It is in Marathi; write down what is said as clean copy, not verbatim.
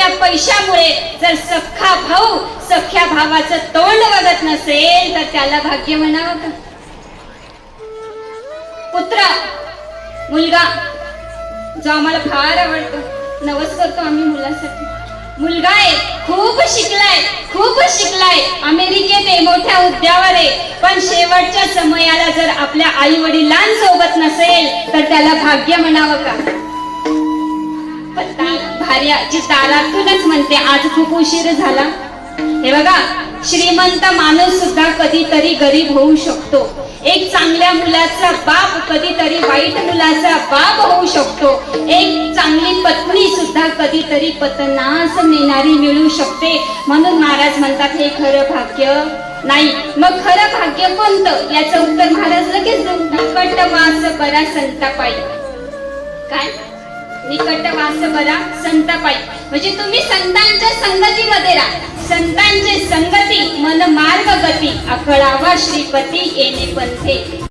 पैशामुळे जर सख्खा भाऊ सख्या भावाचं तोंड बघत नसेल तर त्याला भाग्य म्हणावं का? पुत्र मुलगा जो आम्हाला फार आवडतो, नवस करतो आम्ही मुलासाठी. मुलगा आहे, खूप शिकलाय, अमेरिकेत आहे, मोठ्या हुद्द्यावर आहे, पण शेवटच्या समयाला जर आपल्या आई वडिलांसोबत नसेल तर त्याला भाग्य म्हणावं का? पत्नी भार्या जी दारातूनच म्हणते आज खूप उशीर झाला. हे बघा, श्रीमंत माणूस सुद्धा कधीतरी गरीब होऊ शकतो. एक चांगल्या मुलाचा बाप कधीतरी वाईट मुलाचा बाप होऊ शकतो. एक चांगली पत्नी सुद्धा कधीतरी पतनास नेणारी मिळू शकते. म्हणून महाराज म्हणतात हे खरं भाग्य नाही. मग खरं भाग्य कोणतं? याचं उत्तर महाराज लगेच निकटवास बरा संतापाई. काय? निकटवास बरा संतापाई म्हणजे तुम्ही संतांच्या संगतीमध्ये राहा. संतांची संगती मन मार्ग गती, अकळावा श्रीपती येणे पंथे.